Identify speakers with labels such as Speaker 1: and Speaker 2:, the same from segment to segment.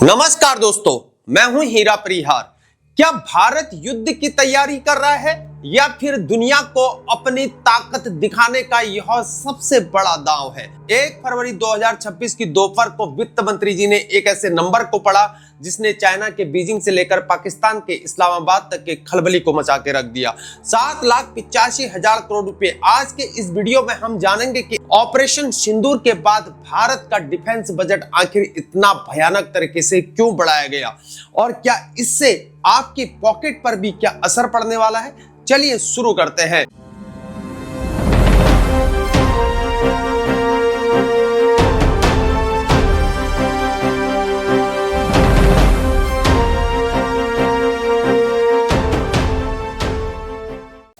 Speaker 1: नमस्कार दोस्तों, मैं हूं हीरा परिहार। क्या भारत युद्ध की तैयारी कर रहा है या फिर दुनिया को अपनी ताकत दिखाने का यह सबसे बड़ा दांव है? 1 फरवरी 2026 की दोपहर को वित्त मंत्री जी ने एक ऐसे नंबर को पढ़ा जिसने चाइना के बीजिंग से लेकर पाकिस्तान के इस्लामाबाद तक के खलबली को मचा के रख दिया। 7,85,000 करोड़ रुपए। आज के इस वीडियो में हम जानेंगे कि ऑपरेशन सिंदूर के बाद भारत का डिफेंस बजट आखिर इतना भयानक तरीके से क्यों बढ़ाया गया और क्या इससे आपकी पॉकेट पर भी क्या असर पड़ने वाला है। चलिए शुरू करते हैं।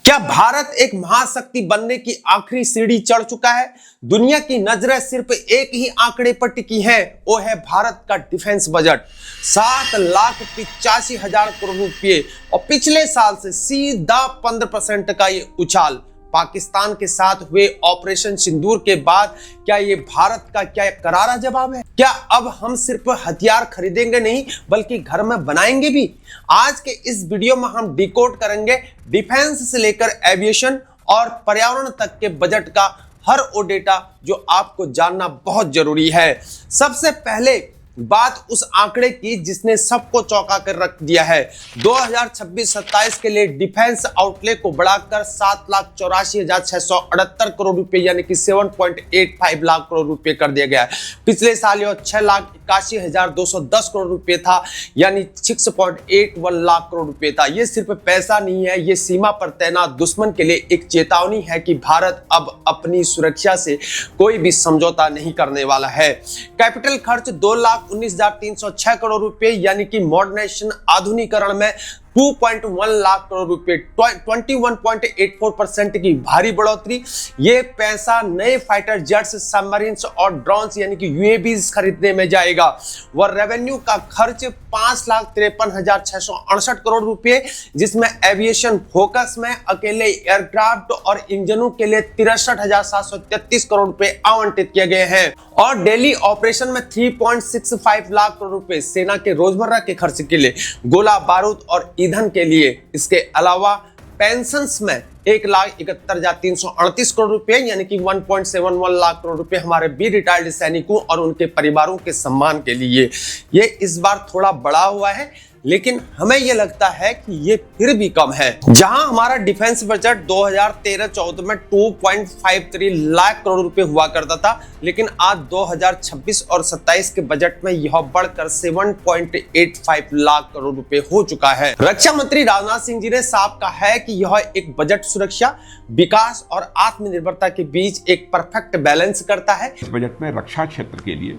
Speaker 1: क्या भारत एक महाशक्ति बनने की आखिरी सीढ़ी चढ़ चुका है? दुनिया की नजरें सिर्फ एक ही आंकड़े पर टिकी है, वो है भारत का डिफेंस बजट। 7,85,000 करोड़ रुपए और पिछले साल से सीधा 15% का ये उछाल। पाकिस्तान के साथ हुए ऑपरेशन सिंदूर के बाद क्या ये भारत का क्या करारा जवाब है? क्या अब हम सिर्फ हथियार खरीदेंगे नहीं बल्कि घर में बनाएंगे भी? आज के इस वीडियो में हम डिकोड करेंगे डिफेंस से लेकर एविएशन और पर्यावरण तक के बजट का हर वो डेटा जो आपको जानना बहुत जरूरी है। सबसे पहले बात उस आंकड़े की जिसने सबको चौंका कर रख दिया है। 2026-27 के लिए डिफेंस आउटले को बढ़ाकर 7,84,678 करोड़ रुपए यानी कि 7.85 लाख करोड़ रुपए कर दिया गया है। पिछले साल यह 6,81,210 करोड़ रुपए था यानी 6.81 लाख करोड़ रुपए था। यह सिर्फ पैसा नहीं है, यह सीमा पर तैनात दुश्मन के लिए एक चेतावनी है कि भारत अब अपनी सुरक्षा से कोई भी समझौता नहीं करने वाला है। कैपिटल खर्च 2,19,306 करोड़ रुपए यानी कि मॉडर्नाइजेशन आधुनिकरण में 2.1 लाख करोड़ रुपए, 21.84% की भारी बढ़ोतरी। ये पैसा नए फाइटर जेट्स, सबमरीन्स और ड्रोन्स यानी कि यूएवीज खरीदने में जाएगा। वह रेवेन्यू का खर्च 5,53,668 करोड़ रुपए जिसमें एविएशन फोकस में अकेले एयरक्राफ्ट और इंजनों के लिए 63,733 करोड़ रुपए आवंटित किए गए हैं और डेली ऑपरेशन में 3.65 लाख करोड़ रुपए सेना के रोजमर्रा के खर्च के लिए, गोला बारूद और ईंधन के लिए। इसके अलावा पेंशन्स में 1,71,338 करोड़ रुपए यानी कि 1.71 लाख करोड़ रुपए हमारे वीर रिटायर्ड सैनिकों और उनके परिवारों के सम्मान के लिए। ये इस बार थोड़ा बढ़ा हुआ है लेकिन हमें यह लगता है कि ये फिर भी कम है। जहां हमारा डिफेंस बजट 2013-14 में 2.53 लाख करोड़ रुपए हुआ करता था, लेकिन आज 2026 और 27 के बजट में यह बढ़कर 7.85 लाख करोड़ रुपए हो चुका है। रक्षा मंत्री राजनाथ सिंह जी ने साफ कहा है कि यह एक बजट सुरक्षा, विकास और आत्मनिर्भरता के बीच एक परफेक्ट बैलेंस करता है।
Speaker 2: इस बजट में रक्षा क्षेत्र के लिए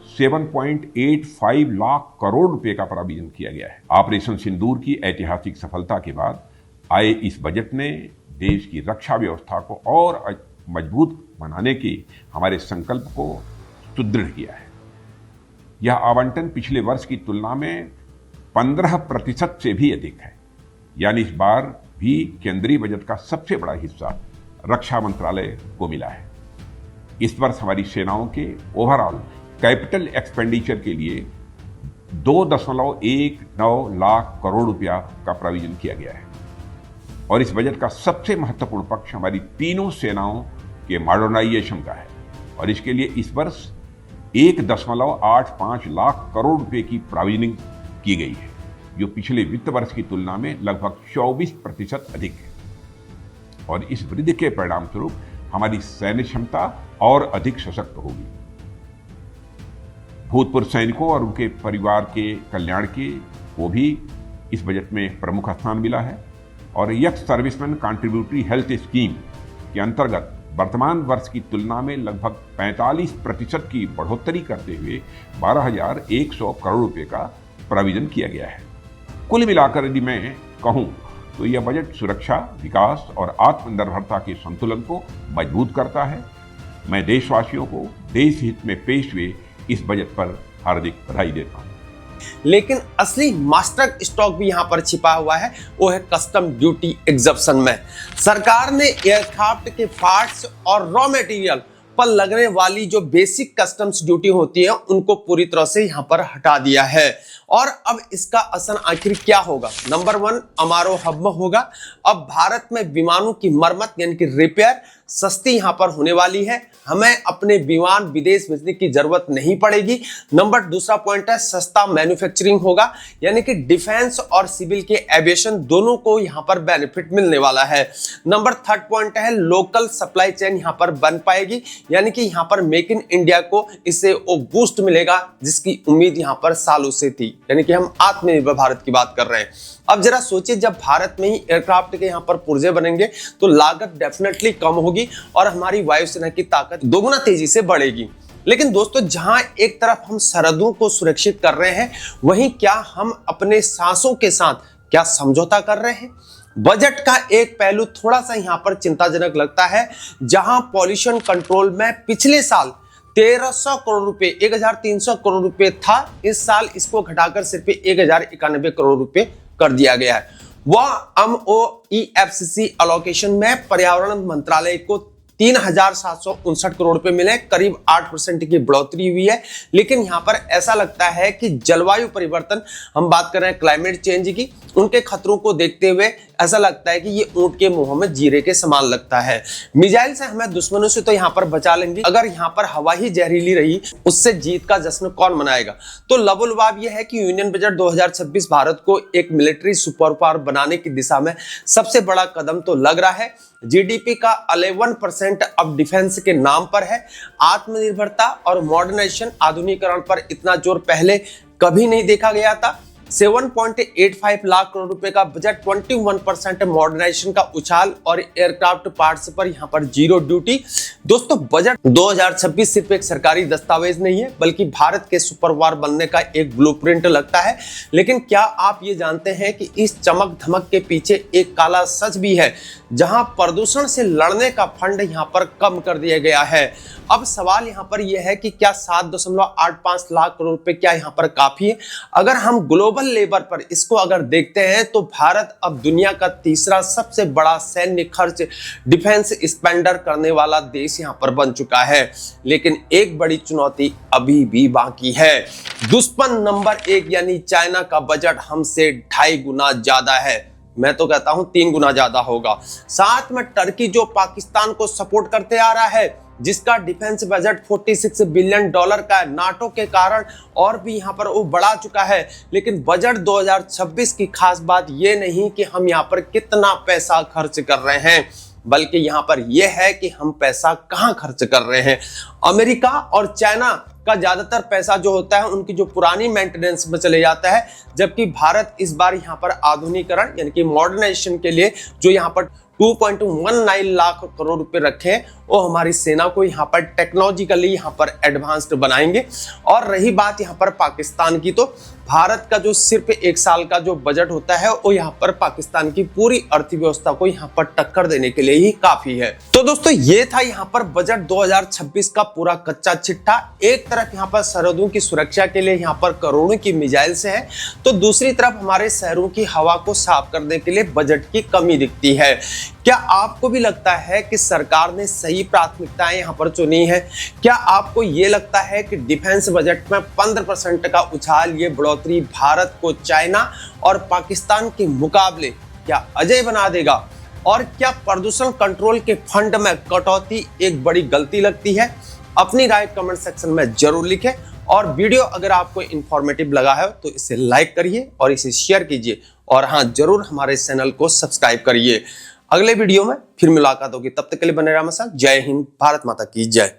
Speaker 2: 7.85 लाख करोड़ रुपए का प्रावधान किया गया है। ऑपरेशन सिंदूर की ऐतिहासिक सफलता के बाद आए इस बजट ने देश की रक्षा व्यवस्था को और मजबूत बनाने के हमारे संकल्प को सुदृढ़ किया है। यह आवंटन पिछले वर्ष की तुलना में 15% से भी अधिक है, यानी इस बार भी केंद्रीय बजट का सबसे बड़ा हिस्सा रक्षा मंत्रालय को मिला है। इस वर्ष हमारी सेनाओं के ओवरऑल कैपिटल एक्सपेंडिचर के लिए 2.19 लाख करोड़ रुपया का प्रावधान किया गया है और इस बजट का सबसे महत्वपूर्ण पक्ष हमारी तीनों सेनाओं के मॉडर्नाइजेशन का है और इसके लिए इस वर्ष 1.85 लाख करोड़ रुपए की प्रावधान की गई है, जो पिछले वित्त वर्ष की तुलना में लगभग 24% अधिक है और इस वृद्धि के परिणाम स्वरूप हमारी सैन्य क्षमता और अधिक सशक्त होगी। भूतपूर्व सैनिकों और उनके परिवार के कल्याण के को भी इस बजट में प्रमुख स्थान मिला है और young serviceman contributory health scheme के अंतर्गत वर्तमान वर्ष की तुलना में लगभग 45% की बढ़ोतरी करते हुए 12,100 करोड़ रुपए का प्रावधान किया गया है। कुल मिलाकर यदि मैं कहूँ तो यह बजट सुरक्षा, विकास और आत्मनिर्भरता के संतुलन को मजबूत करता है। मैं देशवासियों को देश हित में पेश हुए इस बजट पर हार्दिक बधाई देता हूं।
Speaker 1: लेकिन असली मास्टर स्टॉक भी यहां पर छिपा हुआ है, वो है कस्टम ड्यूटी एग्जम्पशन में। सरकार ने एयरक्राफ्ट के पार्ट्स और रॉ मटेरियल पर लगने वाली जो बेसिक कस्टम्स ड्यूटी होती है उनको पूरी तरह से यहां पर हटा दिया है। और अब इसका असर आखिर क्या होगा? नंबर 1 अमारो हब में होगा। अब भारत में विमानों की मरम्मत यानी कि रिपेयर सस्ती यहां पर होने वाली है, हमें अपने विमान विदेश भेजने की जरूरत नहीं पड़ेगी। नंबर दूसरा पॉइंट है सस्ता मैन्युफैक्चरिंग होगा, यानी कि डिफेंस और सिविल के एविएशन दोनों को यहां पर बेनिफिट मिलने वाला है। नंबर थर्ड पॉइंट है लोकल सप्लाई चेन यहां पर बन पाएगी, यानी कि यहां पर मेक इन इंडिया को इससे वो बूस्ट मिलेगा जिसकी उम्मीद यहां पर सालों से थी, यानी कि हम आत्मनिर्भर भारत की बात कर रहे हैं। अब जरा सोचिए, जब भारत में ही एयरक्राफ्ट के यहां पर पुर्जे बनेंगे तो लागत डेफिनेटली कम होगी और हमारी वायुसेना की ताकत दोगुना तेजी से बढ़ेगी। लेकिन दोस्तों, जहां एक तरफ हम सरहदों को सुरक्षित कर रहे हैं, वहीं क्या हम अपने सांसों के साथ क्या समझौता कर रहे हैं? बजट का एक पहलू थोड़ा सा यहां पर चिंताजनक लगता है, जहां पॉल्यूशन कंट्रोल में पिछले साल 1300 करोड़ रुपए 1300 करोड़ रुपए था, इस साल इसको घटाकर सिर्फ 1091 करोड़ रुपए कर दिया गया है। वह MOEFCC एलोकेशन में पर्यावरण मंत्रालय को 3759 करोड़ रुपए मिले, करीब 8% की बढ़ोतरी हुई है। लेकिन यहां पर ऐसा लगता है कि जलवायु परिवर्तन, हम बात कर रहे हैं क्लाइमेट चेंज की, उनके खतरों को देखते हुए ऐसा लगता है कि ये ऊंट के मुंह में जीरे के समान लगता है। मिसाइल से हमें दुश्मनों से तो यहां पर बचा लेंगे, अगर यहां पर हवा ही जहरीली रही उससे जीत का जश्न कौन मनाएगा? तो लबोलबाब यह है कि यूनियन बजट 2026 भारत को एक मिलिट्री सुपर पावर बनाने की दिशा में सबसे बड़ा कदम तो लग रहा है। जीडीपी का 11% अब डिफेंस के नाम पर है। आत्मनिर्भरता और मॉडर्नाइजेशन, आधुनिकीकरण पर इतना जोर पहले कभी नहीं देखा गया था। 7.85 लाख करोड़ रुपए का बजट, 21% मॉडर्नाइजेशन का उछाल और एयरक्राफ्ट पार्ट्स पर यहां पर जीरो ड्यूटी। दोस्तों, बजट 2026 सिर्फ एक सरकारी दस्तावेज नहीं है, बल्कि भारत के सुपर पावर बनने का एक ब्लूप्रिंट लगता है। लेकिन क्या आप ये जानते हैं कि इस चमक धमक के पीछे एक काला सच भी है, जहां प्रदूषण से लड़ने का फंड यहां पर कम कर दिया गया है। अब सवाल यहां पर यह है कि क्या 7.85 लाख करोड़ रुपए क्या यहां पर काफी है? अगर हम ग्लोबल लेवल पर इसको अगर देखते हैं तो भारत अब दुनिया का तीसरा सबसे बड़ा सैन्य खर्च, डिफेंस स्पेंडर करने वाला देश यहां पर बन चुका है। लेकिन एक बड़ी चुनौती अभी भी बाकी है। दुश्मन नंबर 1 यानी चाइना का बजट हमसे 2.5 गुना ज्यादा है, मैं तो कहता हूं 3 गुना ज्यादा होगा। साथ में टर्की जो पाकिस्तान को सपोर्ट करते आ रहा है, जिसका डिफेंस बजट $46 बिलियन का है, नाटो के कारण और भी यहां पर वो बढ़ा चुका है। लेकिन बजट 2026 की खास बात ये नहीं कि हम यहां पर कितना पैसा खर्च कर रहे हैं, बल्कि यहां पर यह है कि हम पैसा कहां खर्च कर रहे हैं। अमेरिका और चाइना का ज्यादातर पैसा जो होता है उनकी जो पुरानी मेंटेनेंस में चले जाता है, जबकि भारत इस बार यहां पर आधुनिकीकरण यानी कि मॉडर्नाइजेशन के लिए जो यहां पर 2.19 लाख करोड़ रुपए रखे, वो हमारी सेना को यहाँ पर टेक्नोलॉजिकली यहाँ पर एडवांस्ड बनाएंगे। और रही बात यहाँ पर पाकिस्तान की, तो भारत का जो सिर्फ 1 साल का जो बजट होता है वो यहाँ पर पाकिस्तान की पूरी अर्थव्यवस्था को यहाँ पर टक्कर देने के लिए ही काफी है। तो दोस्तों, ये था यहाँ पर बजट 2026 का पूरा कच्चा चिट्ठा। एक तरफ यहाँ पर सरहदों की सुरक्षा के लिए यहाँ पर करोड़ों की मिसाइल से है, तो दूसरी तरफ हमारे शहरों की हवा को साफ करने के लिए बजट की कमी दिखती है। क्या आपको भी लगता है कि सरकार ने सही प्राथमिकताएं यहां पर चुनी है? क्या आपको यह लगता है कि डिफेंस बजट में 15% का उछाल, ये बढ़ोतरी भारत को चाइना और पाकिस्तान के मुकाबले क्या अजय बना देगा? और क्या प्रदूषण कंट्रोल के फंड में कटौती एक बड़ी गलती लगती है? अपनी राय कमेंट सेक्शन में जरूर लिखें। और वीडियो अगर आपको इंफॉर्मेटिव लगा है तो इसे लाइक करिए और इसे शेयर कीजिए, और हाँ, जरूर हमारे चैनल को सब्सक्राइब करिए। अगले वीडियो में फिर मुलाकात होगी, तब तक के लिए बने रहिए हमारे साथ। जय हिंद, भारत माता की जय।